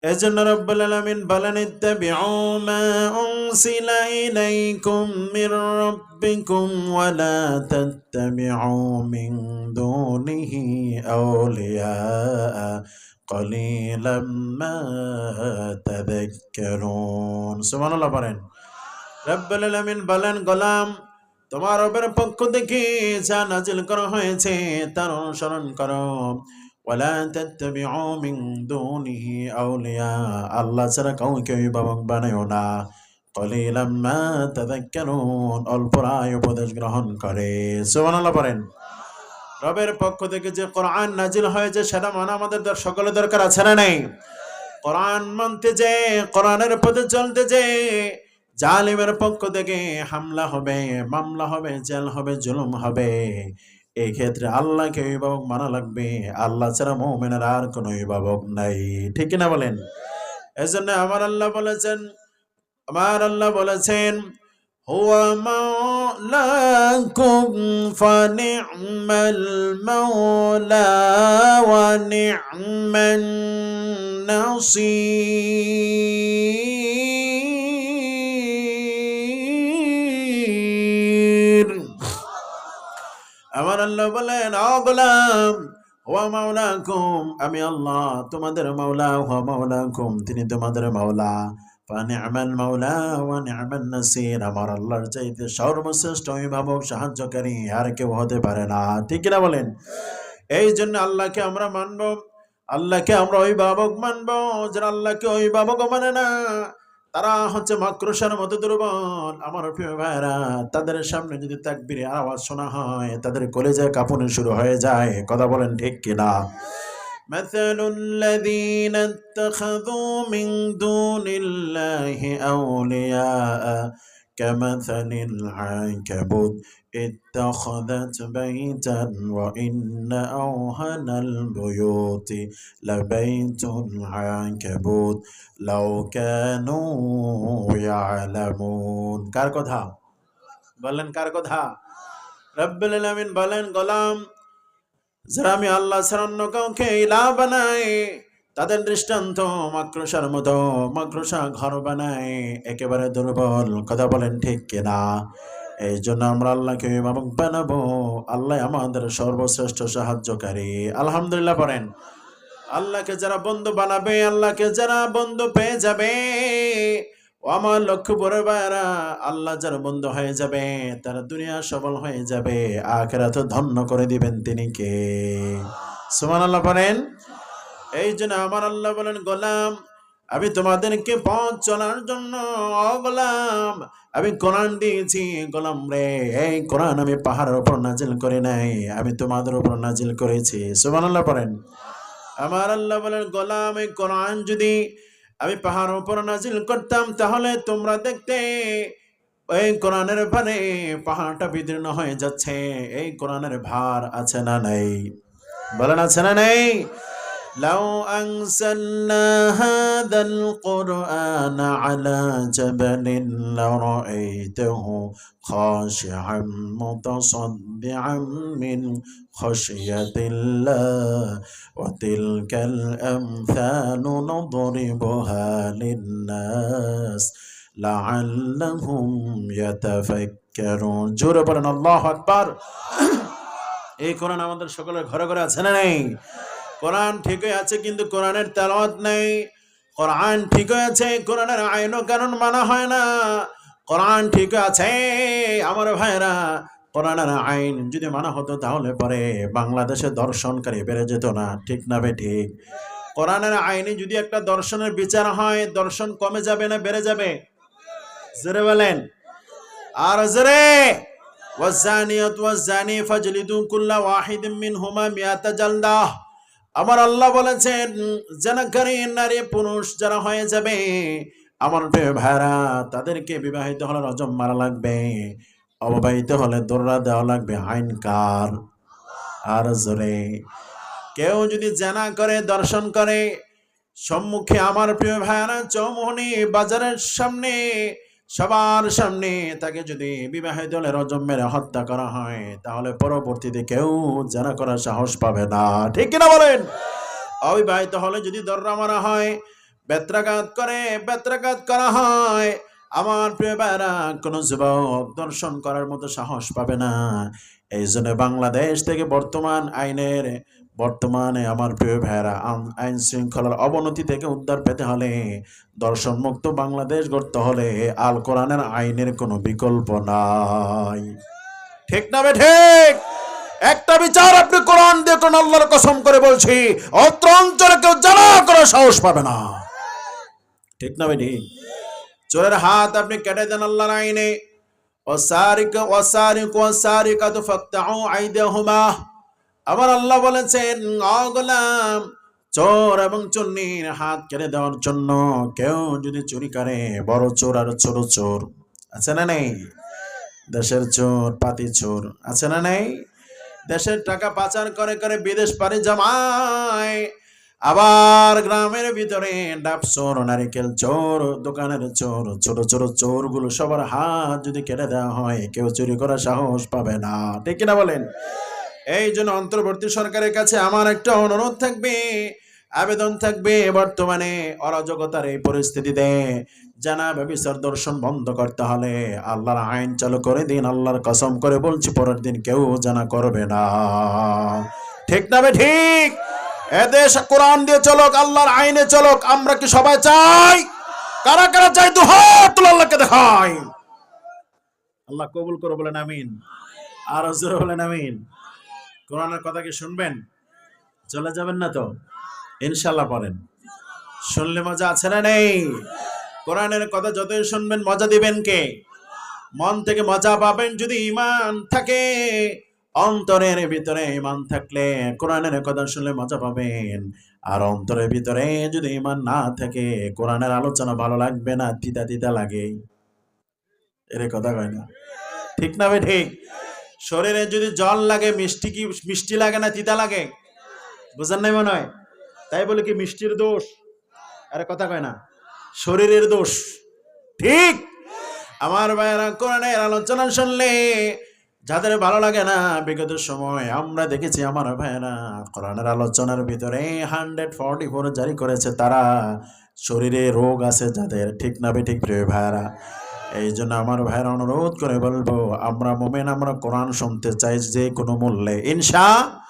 এজন্য রব্বুল আলামিন বলেন ইত্তাবিউ মা উনসিলা ইলাইকুম মির রাব্বিকুম ওয়া লা তাত্তাবিউ মিন দুনিহি আউলিয়া কলিলাম মা তাযাক্কারুন। সুবহানাল্লাহ পড়েন। রব্বুল আলামিন বলেন, গোলাম তোমার রবের পক্ষ থেকে যা নাজিল করা হয়েছে তার অনুসরণ করো। ওয়ালা তাত্তাবিউ মিন দুনিহি আউলিয়া, আল্লাহ ছাড়া কাউকে অভিভাবক বানায়ও না। কলিলাম মা তাযাক্কারুন, অল্পরায় উপদেশ গ্রহণ করে। সুবহানাল্লাহ পড়েন। রবের পক্ষ থেকে যে কোরআন নাজিল হয়েছে সেটা মানা আমাদের সকলের দরকার আছে না নাই? কোরআন মানতে যে, কোরআনের পথে চলতে যে জালিমের পক্ষ থেকে হামলা হবে, মামলা হবে, জেল হবে, জুলুম হবে, এই ক্ষেত্রে আল্লাহকে অভিভাবক মানা লাগবে। আল্লাহ ছাড়া মুমিনের আর কোনো অভিভাবক নাই। ঠিক কিনা বলেন? এজন্য আমার আল্লাহ বলেছেন হুয়া মাওলাকুম ফানি'মাল মাওলা ওয়া নি'মান নাসির। আমার আল্লাহ বলেন, ও গোলাম, হুয়া মাওলাকুম, আমি আল্লাহ তোমাদের মাওলা, হুয়া মাওলাকুম, তিনি তোমাদের মাওলা। ফানি'মাল মাওলা ওয়া নি'মান নাসির, আমার আল্লাহর চাইতে সর্বশ্রেষ্ঠ অভিভাবক, সাহায্যকারী আর কেউ হতে পারে না। ঠিক কিনা বলেন? এই জন্য আল্লাহকে আমরা মানবো, আল্লাহকে আমরা অভিভাবক মানবো। যারা আল্লাহকে অভিভাবক মানে না তারা হচ্ছে মাকড়সার মতো দুর্বল। আমার প্রিয় ভাইরা, তাদের সামনে যদি তাকবীরের আওয়াজ শোনা হয় তাদের কলিজায় কাঁপুনি শুরু হয়ে যায়। কথা বলেন ঠিক কিনা? مثل الذين اتخذوا من دون الله أولياء كمثل العنكبوت اتخذت بيتا وإن أوهن البيوت لبيت العنكبوت لو كانوا يعلمون। কার কথা বলেন? কার কথা? রব্বুল আলামিন বলেন, গোলাম যারা আমি আল্লাহ ছাড়া অন্য কাউকে ইলাহ বানায় তাদের দৃষ্টান্ত মাকড়সার মতো, মাকড়সা ঘর বানায়, একেবারে দুর্বল। কথা বলেন ঠিক কিনা? এই জন্য আমরা আল্লাহকে অভিভাবক বানাবো। আল্লাহ আমাদের সর্বশ্রেষ্ঠ সাহায্যকারী। আলহামদুলিল্লাহ পড়েন। আল্লাহকে যারা বন্ধু বানাবে, আল্লাহকে যারা বন্ধু পেয়ে যাবে, ও আমার লক্ষ্যপুরের ভাইরা, আল্লাহ যারা বন্ধু হয়ে যাবে তারা দুনিয়া সফল হয়ে যাবে, আখিরাত ধন্য করে দিবেন তিনি কে? সুবহানাল্লাহ পড়েন। এই জন্য আমার আল্লাহ বলেন, গোলাম আমি তোমাদেরকে পথ চলার জন্য, ও গোলাম, আমি কোরআন দিয়েছি। গোলাম রে, এই কোরআন আমি পাহাড়ের উপর নাজিল করে নাই, আমি তোমাদের উপর নাজিল করেছি। সুবহানাল্লাহ পড়েন। আমার আল্লাহ বলেন, গোলাম এই কোরআন যদি আমি পাহাড়ের উপর নাজিল করতাম তাহলে তোমরা দেখতে এই কোরআনের ভারে পাহাড়টা বিদীর্ণ হয়ে যাচ্ছে। এই কোরআনের ভার আছে না নাই? বলেন আছে না নাই? لو أنزلنا هذا القرآن على جبل لرأيته خاشعا متصدعا من خشية الله وتلك الأمثال نضربها للناس لعلهم يتفكرون। জোরে বলেন আল্লাহু আকবার। এই কোরআন আমাদের সকলের ঘরে ঘরে আছে না নাই? কোরআন ঠিকই আছে কিন্তু কোরআনের তেলাওয়াত নেই। কোরআন ঠিকই আছে, কোরআনের আইন ও কানুন মানা হয় না। কোরআন ঠিক আছে আমার ভাইরা, কোরআনের আইন যদি মানা হতো তাহলে পরে বাংলাদেশে দর্শনকারী বেড়ে যেত না। ঠিক না বে ঠিক? কোরআনের আইনে যদি একটা দর্শনের বিচার হয়, দর্শন কমে যাবে না বেড়ে যাবে? জোরে বলেন আর জোরে। ওয়াজানিয়াত ওয়াজানি ফাজলিদু কুল্লা ওয়াহিদিম মিনহুমা মিয়াতা জালদাহ। আমার আল্লাহ বলেছেন, জানাকারী নারী পুরুষ যারা হয়ে যাবে আমার প্রিয় ভাইরা, তাদেরকে বিবাহিত হলে রজম মারা লাগবে, অবিবাহিত হলে দৌড়া দেওয়া লাগবে। আইন কার? আর জোরে। কেউ যদি জানা করে, দর্শন করে, সম্মুখে আমার প্রিয় ভাইরা চৌমুহনী বাজারের সামনে সবার সামনে তাকে যদি বিবাহিত হলে রজম মেরে হত্যা করা হয় তাহলে পরবর্তীতে কেউ জানা করার সাহস পাবে না। ঠিক কিনা বলেন? অবিবাহিত হলে যদি দররা মারা হয়, বেত্রাঘাত করা হয়, আমার প্রিয় ভাইরা কোন যুবক দর্শন করার মতো সাহস পাবে না। এই জন্য বাংলাদেশ থেকে বর্তমানে আমার প্রিয় ভাইরা আইন শৃঙ্খলার অবনতি থেকে উদ্ধার পেতে হলে, দর্শন মুক্ত বাংলাদেশ গড়তে হলে আল কোরআনের আইনের কোনো বিকল্প নাই। ঠিক না বে ঠিক? একটা বিচার আপনি কোরআন দিয়ে কোন আল্লাহর কসম করে বলছি, অত্র অঞ্চলে কেউ জানা করার সাহস পাবে না। ঠিক না বে ঠিক? চোরের হাত আপনি কেটে দেন আল্লাহর আইনে, আমার আল্লাহ বলেছেন, গোলাম, চোর এবং চুন্নির হাত কেটে দেওয়ার জন্য কেউ যদি চুরি করে, বড় চোর আর ছোট চোর আছে না নেই? দেশের চোর, পাতি চোর আছে না নেই? দেশের টাকা পাচার করে করে বিদেশ পাড়ি জমায়, আবার গ্রামের ভিতরে ডাব চোর, নারিকেল চোর, দোকানের চোর, ছোট ছোট চোর গুলো সবার হাত যদি কেটে দেওয়া হয়, কেউ চুরি করার সাহস পাবে না। ঠিক কিনা বলেন? এই জন্য অন্তর্বর্তী সরকারের কাছে আমার একটা অনুরোধ থাকবে, আবেদন থাকবে, বর্তমানে অরাজকতার এই পরিস্থিতিতে জানাবে বিচার দর্শন বন্ধ করতে হলে আল্লাহর আইন চালু করে দিন। আল্লাহর কসম করে বলছি, পরের দিন কেউ জানা করবে না। ঠিক না বে ঠিক? এদেশ কোরআন দিয়ে চলুক, আল্লাহর আইনে চলুক। আমরা কি সবাই চাই? কারা কারা চাই? তো হাত তুলে আল্লাহকে দেখাই। আল্লাহ কবুল করে বলেন আমিন। আর জোরে বলেন আমিন। কোরআনের কথা কি শুনবেন? চলে যাবেন না তো? ইনশাআল্লাহ পড়েন। শুনলে মজা আছে না নেই? কোরআনের কথা যতই শুনবেন মজা দিবেন কে? মন থেকে মজা পাবেন যদি ঈমান থাকে। অন্তরের ভিতরে ঈমান থাকলে কোরআনের কথা শুনলে মজা পাবেন। আর অন্তরের ভিতরে যদি ঈমান না থাকে, কোরআনের আলোচনা ভালো লাগবে না, তিতা তিতা লাগে। এর কথা কয় না? ঠিক না ভাই ঠিক? শরীরে যদি জল লাগে, মিষ্টি লাগে না তিতা লাগে? বুঝেন নাই মনে হয়? তাই বলে কি মিষ্টির দোষ? আরে কথা কয় না, শরীরের দোষ। ঠিক? আমার ভাইয়েরা, কোরআনের আলোচনা শুনলে যাদের ভালো লাগে না, বিগত সময় আমরা দেখেছি আমার ভাইয়েরা কোরআনের আলোচনার ভিতরে 144 জারি করেছে তারা। শরীরে রোগ আছে যাদের। ঠিক না বে ঠিক প্রিয় ভাইয়েরা? এই জন্য আমার ভাইয়েরা অনুরোধ করে বলবো, আমরা মুমিন, আমরা কোরআন শুনতে চাই যে কোনো মূল্যে, ইনশাআল্লাহ।